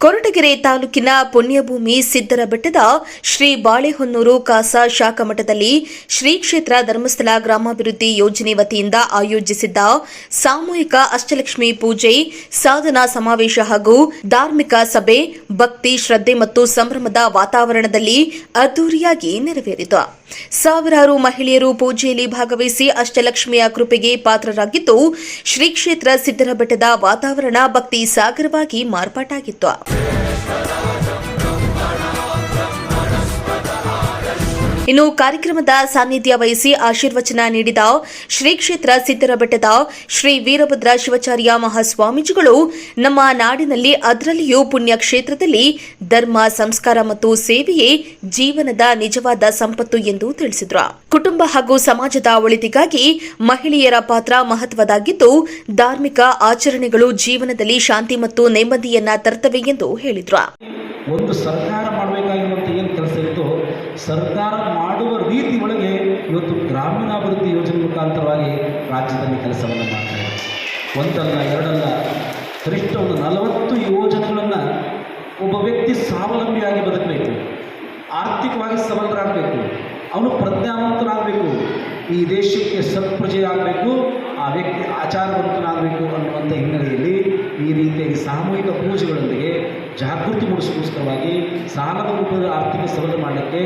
ಕೊರಟಗೆರೆ ತಾಲೂಕಿನ ಪುಣ್ಯಭೂಮಿ ಸಿದ್ದರಬೆಟ್ಟದ ಶ್ರೀ ಬಾಳೆಹೊನ್ನೂರು ಕಾಸಾ ಶಾಖಾ ಮಠದಲ್ಲಿ ಶ್ರೀ ಕ್ಷೇತ್ರ ಧರ್ಮಸ್ಥಳ ಗ್ರಾಮಾಭಿವೃದ್ಧಿ ಯೋಜನೆ ವತಿಯಿಂದ ಆಯೋಜಿಸಿದ್ದ ಸಾಮೂಹಿಕ ಅಷ್ಟಲಕ್ಷ್ಮಿ ಪೂಜೆ, ಸಾಧನಾ ಸಮಾವೇಶ ಹಾಗೂ ಧಾರ್ಮಿಕ ಸಭೆ ಭಕ್ತಿ, ಶ್ರದ್ಧೆ ಮತ್ತು ಸಂಭ್ರಮದ ವಾತಾವರಣದಲ್ಲಿ ಅದ್ದೂರಿಯಾಗಿ ನೆರವೇರಿತು. ಸಾವಿರಾರು ಮಹಿಳೆಯರು ಪೂಜೆಯಲ್ಲಿ ಭಾಗವಹಿಸಿ ಅಷ್ಟಲಕ್ಷ್ಮಿಯ ಕೃಪೆಗೆ ಪಾತ್ರರಾಗಿದ್ದು, ಶ್ರೀ ಕ್ಷೇತ್ರ ಸಿದ್ದರಬೆಟ್ಟದ ವಾತಾವರಣ ಭಕ್ತಿ ಸಾಗರವಾಗಿ ಮಾರ್ಪಾಟಾಗಿತ್ತು. ಇನ್ನು ಕಾರ್ಯಕ್ರಮದ ಸಾನ್ನಿಧ್ಯ ವಹಿಸಿ ಆಶೀರ್ವಚನ ನೀಡಿದ ಶ್ರೀ ಕ್ಷೇತ್ರ ಸಿದ್ದರಬೆಟ್ಟದ ಶ್ರೀ ವೀರಭದ್ರ ಶಿವಾಚಾರ್ಯ ಮಹಾಸ್ವಾಮೀಜಿಗಳು, ನಮ್ಮ ನಾಡಿನಲ್ಲಿ ಅದರಲ್ಲಿಯೂ ಪುಣ್ಯ ಕ್ಷೇತ್ರದಲ್ಲಿ ಧರ್ಮ, ಸಂಸ್ಕಾರ ಮತ್ತು ಸೇವೆಯೇ ಜೀವನದ ನಿಜವಾದ ಸಂಪತ್ತು ಎಂದು ತಿಳಿಸಿದರು. ಕುಟುಂಬ ಹಾಗೂ ಸಮಾಜದ ಒಳಿತಿಗಾಗಿ ಮಹಿಳೆಯರ ಪಾತ್ರ ಮಹತ್ವದಾಗಿದ್ದು, ಧಾರ್ಮಿಕ ಆಚರಣೆಗಳು ಜೀವನದಲ್ಲಿ ಶಾಂತಿ ಮತ್ತು ನೆಮ್ಮದಿಯನ್ನ ತರುತ್ತವೆ ಎಂದು ಹೇಳಿದರು. ಒಂದು ಸರ್ಕಾರ ಮಾಡಬೇಕಾಗಿರುವಂಥ ಏನು ಕೆಲಸ ಇತ್ತು, ಸರ್ಕಾರ ಮಾಡುವ ರೀತಿ ಒಳಗೆ ಇವತ್ತು ಗ್ರಾಮೀಣಾಭಿವೃದ್ಧಿ ಯೋಜನೆ ಮುಖಾಂತರವಾಗಿ ರಾಜ್ಯದಲ್ಲಿ ಕೆಲಸವನ್ನು ಮಾಡ್ತಾರೆ. ಒಂದಲ್ಲ ಎರಡಲ್ಲ, ಕನಿಷ್ಠ ಒಂದು 40 ಯೋಜನೆಗಳನ್ನು ಒಬ್ಬ ವ್ಯಕ್ತಿ ಸ್ವಾವಲಂಬಿಯಾಗಿ ಬದುಕಬೇಕು, ಆರ್ಥಿಕವಾಗಿ ಸಬಲರಾಗಬೇಕು, ಅವನು ಪ್ರಜ್ಞಾವಂತನಾಗಬೇಕು, ಈ ದೇಶಕ್ಕೆ ಸತ್ಪ್ರಜೆಯಾಗಬೇಕು, ಆ ವ್ಯಕ್ತಿ ಆಚಾರವಂತನಾಗಬೇಕು ಅನ್ನುವಂಥ ಹಿನ್ನೆಲೆಯಲ್ಲಿ ಈ ರೀತಿಯಾಗಿ ಸಾಮೂಹಿಕ ಪೂಜೆಗಳೊಂದಿಗೆ ಜಾಗೃತಿ ಮೂಡಿಸೋಸ್ಕರವಾಗಿ ಸಾಲದ ರೂಪದ ಆರ್ಥಿಕ ಸಬಲ ಮಾಡಲಿಕ್ಕೆ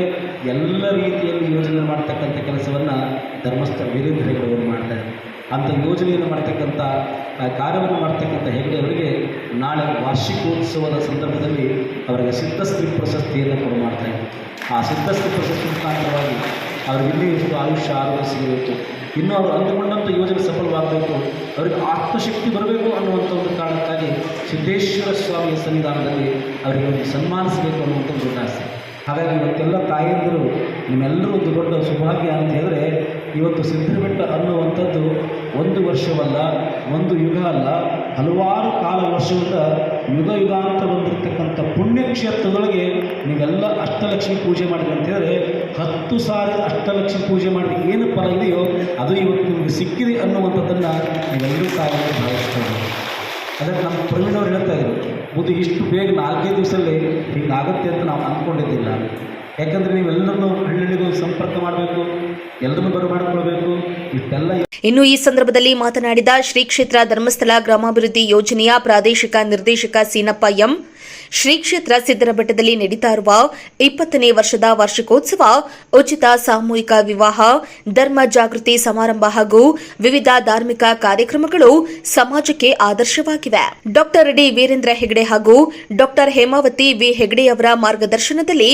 ಎಲ್ಲ ರೀತಿಯಲ್ಲಿ ಯೋಜನೆ ಮಾಡ್ತಕ್ಕಂಥ ಕೆಲಸವನ್ನು ಧರ್ಮಸ್ಥಳ ವೀರೇಂದ್ರ ಹೆಗಡೆ ಅವರು ಮಾಡ್ತಾರೆ. ಅಂಥ ಯೋಜನೆಯನ್ನು ಮಾಡ್ತಕ್ಕಂಥ ಕಾರ್ಯವನ್ನು ಮಾಡ್ತಕ್ಕಂಥ ಹೆಗಡೆ ಅವರಿಗೆ ನಾಳೆ ವಾರ್ಷಿಕೋತ್ಸವದ ಸಂದರ್ಭದಲ್ಲಿ ಅವರಿಗೆ ಸಿದ್ಧಶ್ರೀ ಪ್ರಶಸ್ತಿಯನ್ನು ಕೊಡು ಮಾಡ್ತಾರೆ. ಆ ಸಿದ್ಧಶ್ರೀ ಪ್ರಶಸ್ತಿ ಮುಖಾಂತರವಾಗಿ ಅವ್ರಿಗೆ ಇನ್ನೂ ಎಷ್ಟು ಆಯುಷ್ಯ ಆರೋಗ್ಯ ಸಿಗಬೇಕು, ಇನ್ನೂ ಅವರು ಅಂದುಕೊಂಡಂಥ ಯೋಜನೆ ಸಫಲವಾಗಬೇಕು, ಅವರಿಗೆ ಆತ್ಮಶಕ್ತಿ ಬರಬೇಕು ಅನ್ನುವಂಥ ಒಂದು ಕಾರಣಕ್ಕಾಗಿ ಸಿದ್ದೇಶ್ವರ ಸ್ವಾಮಿಯ ಸನ್ನಿಧಾನದಲ್ಲಿ ಅವರಿಗೆ ಒಂದು ಸನ್ಮಾನಿಸಬೇಕು ಅನ್ನುವಂಥ ಒಂದು ಆಸೆ. ಹಾಗಾಗಿ ಇವತ್ತೆಲ್ಲ ತಾಯಂದಿರು ನಿಮ್ಮೆಲ್ಲರೂ ಒಂದು ದೊಡ್ಡ ಸೌಭಾಗ್ಯ ಅಂತ ಹೇಳಿದ್ರೆ, ಇವತ್ತು ಸಿದ್ದರಬೆಟ್ಟ ಅನ್ನುವಂಥದ್ದು ಒಂದು ವರ್ಷವಲ್ಲ, ಒಂದು ಯುಗ ಅಲ್ಲ, ಹಲವಾರು ಕಾಲ ವರ್ಷದಿಂದ ಯುಗ ಯುಗಾಂತ ಬಂದಿರತಕ್ಕಂಥ ಪುಣ್ಯಕ್ಷೇತ್ರದೊಳಗೆ ನೀವೆಲ್ಲ ಅಷ್ಟಲಕ್ಷ್ಮಿ ಪೂಜೆ ಮಾಡಿದೆ ಅಂತ ಹೇಳಿದ್ರೆ 10 ಸಾರಿ ಅಷ್ಟಲಕ್ಷ್ಮಿ ಪೂಜೆ ಮಾಡಿ ಏನು ಫಲ ಇದೆಯೋ ಅದು ಇವತ್ತು ನಿಮಗೆ ಸಿಕ್ಕಿದೆ ಅನ್ನುವಂಥದ್ದನ್ನು ನೀವೆಲ್ಲರೂ ತಾಯಿಗೆ ಭಾವಿಸ್ತಾರೆ. ಅದಕ್ಕೆ ನಮ್ಮ ಪ್ರವೀಣವ್ರು ಹೇಳ್ತಾ ಇದ್ರು, ಇದು ಇಷ್ಟು ಬೇಗ 4-5 ದಿವಸದಲ್ಲಿ ಹೀಗಾಗುತ್ತೆ ಅಂತ ನಾವು ಅಂದ್ಕೊಂಡಿದ್ದಿಲ್ಲ. ಯಾಕಂದರೆ ನೀವೆಲ್ಲರನ್ನೂ ಹಳ್ಳಿಗೂ ಸಂಪರ್ಕ ಮಾಡಬೇಕು, ಎಲ್ಲರನ್ನೂ ಬರಮಾಡಿಕೊಳ್ಬೇಕು, ಇಷ್ಟೆಲ್ಲ. ಇನ್ನು ಈ ಸಂದರ್ಭದಲ್ಲಿ ಮಾತನಾಡಿದ ಶ್ರೀ ಕ್ಷೇತ್ರ ಧರ್ಮಸ್ಥಳ ಗ್ರಾಮಾಭಿವೃದ್ಧಿ ಯೋಜನೆಯ ಪ್ರಾದೇಶಿಕ ನಿರ್ದೇಶಕ ಸೀನಪ್ಪ ಎಂ, ಶ್ರೀ ಕ್ಷೇತ್ರ ಸಿದ್ದರಬೆಟ್ಟದಲ್ಲಿ ನಡೀತಾ ಇರುವ 20ನೇ ವರ್ಷದ ವಾರ್ಷಿಕೋತ್ಸವ, ಉಚಿತ ಸಾಮೂಹಿಕ ವಿವಾಹ, ಧರ್ಮ ಜಾಗೃತಿ ಸಮಾರಂಭ ಹಾಗೂ ವಿವಿಧ ಧಾರ್ಮಿಕ ಕಾರ್ಯಕ್ರಮಗಳು ಸಮಾಜಕ್ಕೆ ಆದರ್ಶವಾಗಿವೆ. ಡಾಕ್ಟರ್ ಡಿ ವೀರೇಂದ್ರ ಹೆಗಡೆ ಹಾಗೂ ಡಾಕ್ಟರ್ ಹೇಮಾವತಿ ವಿ ಹೆಗಡೆ ಅವರ ಮಾರ್ಗದರ್ಶನದಲ್ಲಿ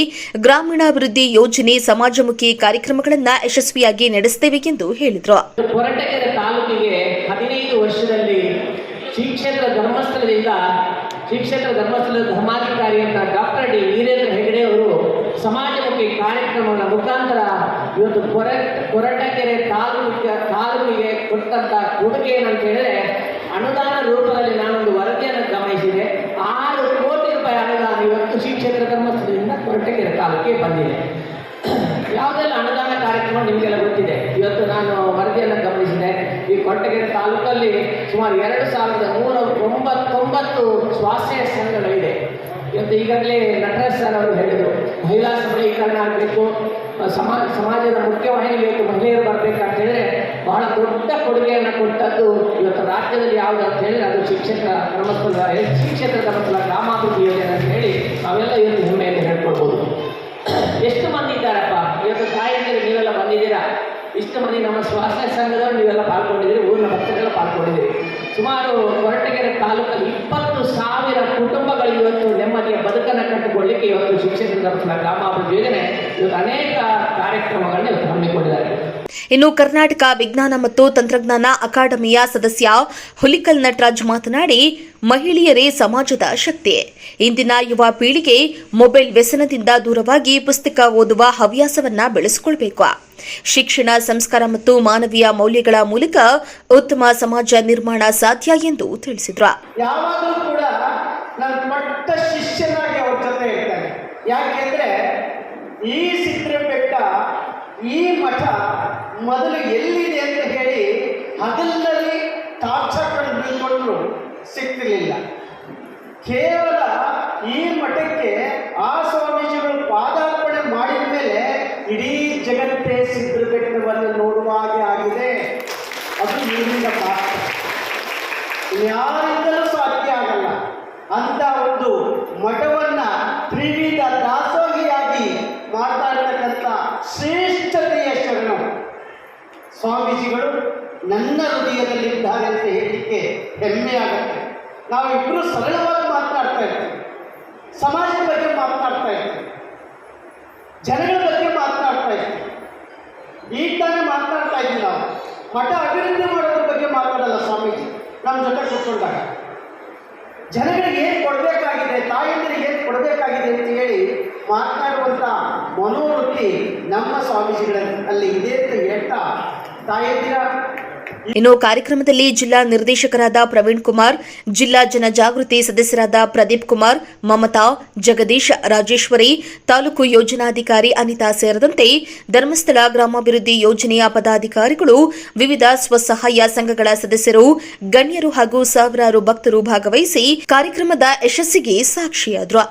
ಗ್ರಾಮೀಣಾಭಿವೃದ್ಧಿ ಯೋಜನೆ ಸಮಾಜಮುಖಿ ಕಾರ್ಯಕ್ರಮಗಳನ್ನು ಯಶಸ್ವಿಯಾಗಿ ನಡೆಸುತ್ತೇವೆ ಎಂದು ಹೇಳಿದರು. ಕೊರಟಗೆರೆ ತಾಲೂಕಿಗೆ 15 ವರ್ಷದಲ್ಲಿ ಶ್ರೀ ಕ್ಷೇತ್ರ ಧರ್ಮಸ್ಥಳದ ಧರ್ಮಾಧಿಕಾರಿಯಂತ ಡಾಕ್ಟರ್ ಡಿ ವೀರೇಂದ್ರ ಹೆಗಡೆ ಅವರು ಸಮಾಜಮುಖಿ ಕಾರ್ಯಕ್ರಮಗಳ ಮುಖಾಂತರ ಇವತ್ತು ಕೊರಟಗೆರೆ ತಾಲೂಕಿಗೆ ಕೊಟ್ಟಂಥ ಕೊಡುಗೆ ಏನಂತ ಹೇಳಿದ್ರೆ, ಅನುದಾನ ರೂಪದಲ್ಲಿ ನಾನೊಂದು ವರದಿಯನ್ನು ಗಮನಿಸಿದೆ. 6 ಕೋಟಿ ರೂಪಾಯಿ ಅನುದಾನ ಇವತ್ತು ಶ್ರೀ ಕ್ಷೇತ್ರ ಧರ್ಮಸ್ಥಳದಿಂದ ಕೊರಟಗೆರೆ ತಾಲೂಕಿಗೆ ಬಂದಿದೆ. ಯಾವುದೆಲ್ಲ ಅನುದಾನ ಕಾರ್ಯಕ್ರಮ ನಿಮಗೆಲ್ಲ ಗೊತ್ತಿದೆ. ಇವತ್ತು ನಾನು ವರದಿಯನ್ನು ಗಮನಿಸಿದೆ. ಈ ಕೊರಟಗೆರೆ ತಾಲೂಕಲ್ಲಿ ಸುಮಾರು 2199 ಸ್ವಾಸ್ಥ್ಯ ಸಂಘಗಳಿದೆ. ಇವತ್ತು ಈಗಾಗಲೇ ನಟರಾಜ್ ಸರ್ ಅವರು ಹೇಳಿದರು, ಮಹಿಳಾ ಸಬಲೀಕರಣ ಆಗಬೇಕು, ಸಮಾಜದ ಮುಖ್ಯವಾಹಿನಿಗೆ ಇವತ್ತು ಮಹಿಳೆಯರು ಬರಬೇಕಂತ ಹೇಳಿದ್ರೆ ಬಹಳ ದೊಡ್ಡ ಕೊಡುಗೆಯನ್ನು ಕೊಟ್ಟದ್ದು ಇವತ್ತು ರಾಜ್ಯದಲ್ಲಿ ಯಾವುದು ಅಂತ ಹೇಳಿದ್ರೆ ಅದು ಶ್ರೀ ಕ್ಷೇತ್ರ ಧರ್ಮಸ್ಥಳ ಗ್ರಾಮಾಭಿವೃದ್ಧಿ ಯೋಜನೆ ಅಂತ ಹೇಳಿ ನಾವೆಲ್ಲ ಇವತ್ತು ಹೆಮ್ಮೆಯನ್ನು ಹೇಳ್ಕೊಳ್ಬೋದು. ಎಷ್ಟು ಮಂದಿ ಇದ್ದಾರಪ್ಪ ಇವತ್ತು ತಾಯಂದಿರು, ನೀವೆಲ್ಲ ಬಂದಿದ್ದೀರಾ, ಇಷ್ಟು ಮಂದಿ ನಮ್ಮ ಸ್ವಾಸ್ಥ್ಯ ಸಂಘದವರು ನೀವೆಲ್ಲ ಪಾಲ್ಗೊಂಡಿದ್ದೀರಿ, ಊರಿನ ಭಕ್ತರೆಲ್ಲ ಪಾಲ್ಗೊಂಡಿದ್ದೀರಿ. ಸುಮಾರು ಕೊರಟಗೆರೆ ತಾಲೂಕಲ್ಲಿ 20,000 ಕುಟುಂಬಗಳು ಇವತ್ತು ನೆಮ್ಮದಿಯ ಬದುಕನ್ನು ಕಟ್ಟಿಕೊಳ್ಳಲಿಕ್ಕೆ ಇವತ್ತು ಶಿಕ್ಷಣ ಧರ್ಮಸ್ಥಳ ಗ್ರಾಮಾಭಿವೃದ್ಧಿ ಯೋಜನೆ ಇವತ್ತು ಅನೇಕ ಕಾರ್ಯಕ್ರಮಗಳನ್ನ ಇವತ್ತು ಹಮ್ಮಿಕೊಂಡಿದ್ದಾರೆ. ಇನ್ನು ಕರ್ನಾಟಕ ವಿಜ್ಞಾನ ಮತ್ತು ತಂತ್ರಜ್ಞಾನ ಅಕಾಡೆಮಿಯ ಸದಸ್ಯ ಹುಲಿಕಲ್ ನಟರಾಜ್ ಮಾತನಾಡಿ, ಮಹಿಳೆಯರೇ ಸಮಾಜದ ಶಕ್ತಿ. ಇಂದಿನ ಯುವ ಪೀಳಿಗೆ ಮೊಬೈಲ್ ವ್ಯಸನದಿಂದ ದೂರವಾಗಿ ಪುಸ್ತಕ ಓದುವ ಹವ್ಯಾಸವನ್ನ ಬೆಳೆಸಿಕೊಳ್ಳಬೇಕು. ಶಿಕ್ಷಣ, ಸಂಸ್ಕಾರ ಮತ್ತು ಮಾನವೀಯ ಮೌಲ್ಯಗಳ ಮೂಲಕ ಉತ್ತಮ ಸಮಾಜ ನಿರ್ಮಾಣ ಸಾಧ್ಯ ಎಂದು ತಿಳಿಸಿದರು. ಯಾವಾಗಲೂ ಕೂಡ ನಾನು ಪಟ್ಟ ಶಿಷ್ಯನಾಗಿ ಅವ್ರ ಜೊತೆ ಇರ್ತೇನೆ. ಯಾಕೆಂದ್ರೆ ಈ ಸಿದ್ದರಬೆಟ್ಟ, ಈ ಮಠ ಮೊದಲು ಎಲ್ಲಿದೆ ಅಂತ ಹೇಳಿ ಹಗಲಲ್ಲಿ ಟಾರ್ಚ್ ಹಾಕೊಂಡು ನಿಂತ್ಕೊಂಡ್ರು ಸಿಗ್ತಿರ್ಲಿಲ್ಲ. ಕೇವಲ ಈ ಮಠಕ್ಕೆ ಆ ಸ್ವಾಮೀಜಿಗಳು ಪಾದಾರ್ಪಣೆ ಮಾಡಿದ ಮೇಲೆ ಇಡೀ ಜಗತ್ತೇ ಸಿದ್ಧರ ಬೆಟ್ಟವನ್ನು ನೋಡುವ ಹಾಗೆ ಆಗಿದೆ. ಅದು ನೀರಿಂದ ಮಾತ್ರ, ಯಾರಿಂದಲೂ ಸಾಧ್ಯ ಆಗಲ್ಲ. ಅಂತ ಒಂದು ಮಠವನ್ನ ತ್ರಿವಿಧ ದಾಸೋಹಿಯಾಗಿ ಮಾಡ್ತಾ ಇರ್ತಕ್ಕಂಥ ಶ್ರೇಷ್ಠತೆಯ ಶರಣು ಸ್ವಾಮೀಜಿಗಳು ನನ್ನ ಹೃದಯದಲ್ಲಿದ್ದಾರೆ ಅಂತ ಹೇಳಲಿಕ್ಕೆ ಹೆಮ್ಮೆ ಆಗುತ್ತೆ. ನಾವಿಬ್ಬರು ಸರಳವಾಗಿ ಮಾತನಾಡ್ತಾ ಇರ್ತೀವಿ, ಸಮಾಜದ ಬಗ್ಗೆ ಮಾತನಾಡ್ತಾ ಇರ್ತೀವಿ, ಜನಗಳ ಬಗ್ಗೆ ಮಾತನಾಡ್ತಾ ಇರ್ತೀವಿ. ಈಗ ತಾನೇ ಮಾತನಾಡ್ತಾ ಇದ್ದೀವಿ ನಾವು. ಮಠ ಅಭಿವೃದ್ಧಿ ಮಾಡೋದ್ರ ಬಗ್ಗೆ ಮಾತಾಡಲ್ಲ ಸ್ವಾಮೀಜಿ ನಮ್ಮ ಜೊತೆ ಕೂತ್ಕೊಂಡಾಗ. ಜನಗಳಿಗೆ ಏನು ಕೊಡಬೇಕಾಗಿದೆ, ತಾಯಂದಿರಿಗೆ ಏನು ಕೊಡಬೇಕಾಗಿದೆ ಅಂತ ಹೇಳಿ ಮಾತನಾಡುವಂಥ ಮನೋವೃತ್ತಿ ನಮ್ಮ ಸ್ವಾಮೀಜಿಗಳಲ್ಲಿ ಇದೆ ಅಂತ ಹೇಳ್ತಾ ತಾಯಂದಿರ ಇನ್ನು ಕಾರ್ಯಕ್ರಮದಲ್ಲಿ ಜಿಲ್ಲಾ ನಿರ್ದೇಶಕರಾದ ಪ್ರವೀಣ್ ಕುಮಾರ್, ಜಿಲ್ಲಾ ಜನಜಾಗೃತಿ ಸದಸ್ಯರಾದ ಪ್ರದೀಪ್ ಕುಮಾರ್, ಮಮತಾ, ಜಗದೀಶ್, ರಾಜೇಶ್ವರಿ, ತಾಲೂಕು ಯೋಜನಾಧಿಕಾರಿ ಅನಿತಾ ಸೇರಿದಂತೆ ಧರ್ಮಸ್ಥಳ ಗ್ರಾಮಾಭಿವೃದ್ಧಿ ಯೋಜನೆಯ ಪದಾಧಿಕಾರಿಗಳು, ವಿವಿಧ ಸ್ವಸಹಾಯ ಸಂಘಗಳ ಸದಸ್ಯರು, ಗಣ್ಯರು ಹಾಗೂ ಸಾವಿರಾರು ಭಕ್ತರು ಭಾಗವಹಿಸಿ ಕಾರ್ಯಕ್ರಮದ ಯಶಸ್ಸಿಗೆ ಸಾಕ್ಷಿಯಾದರು.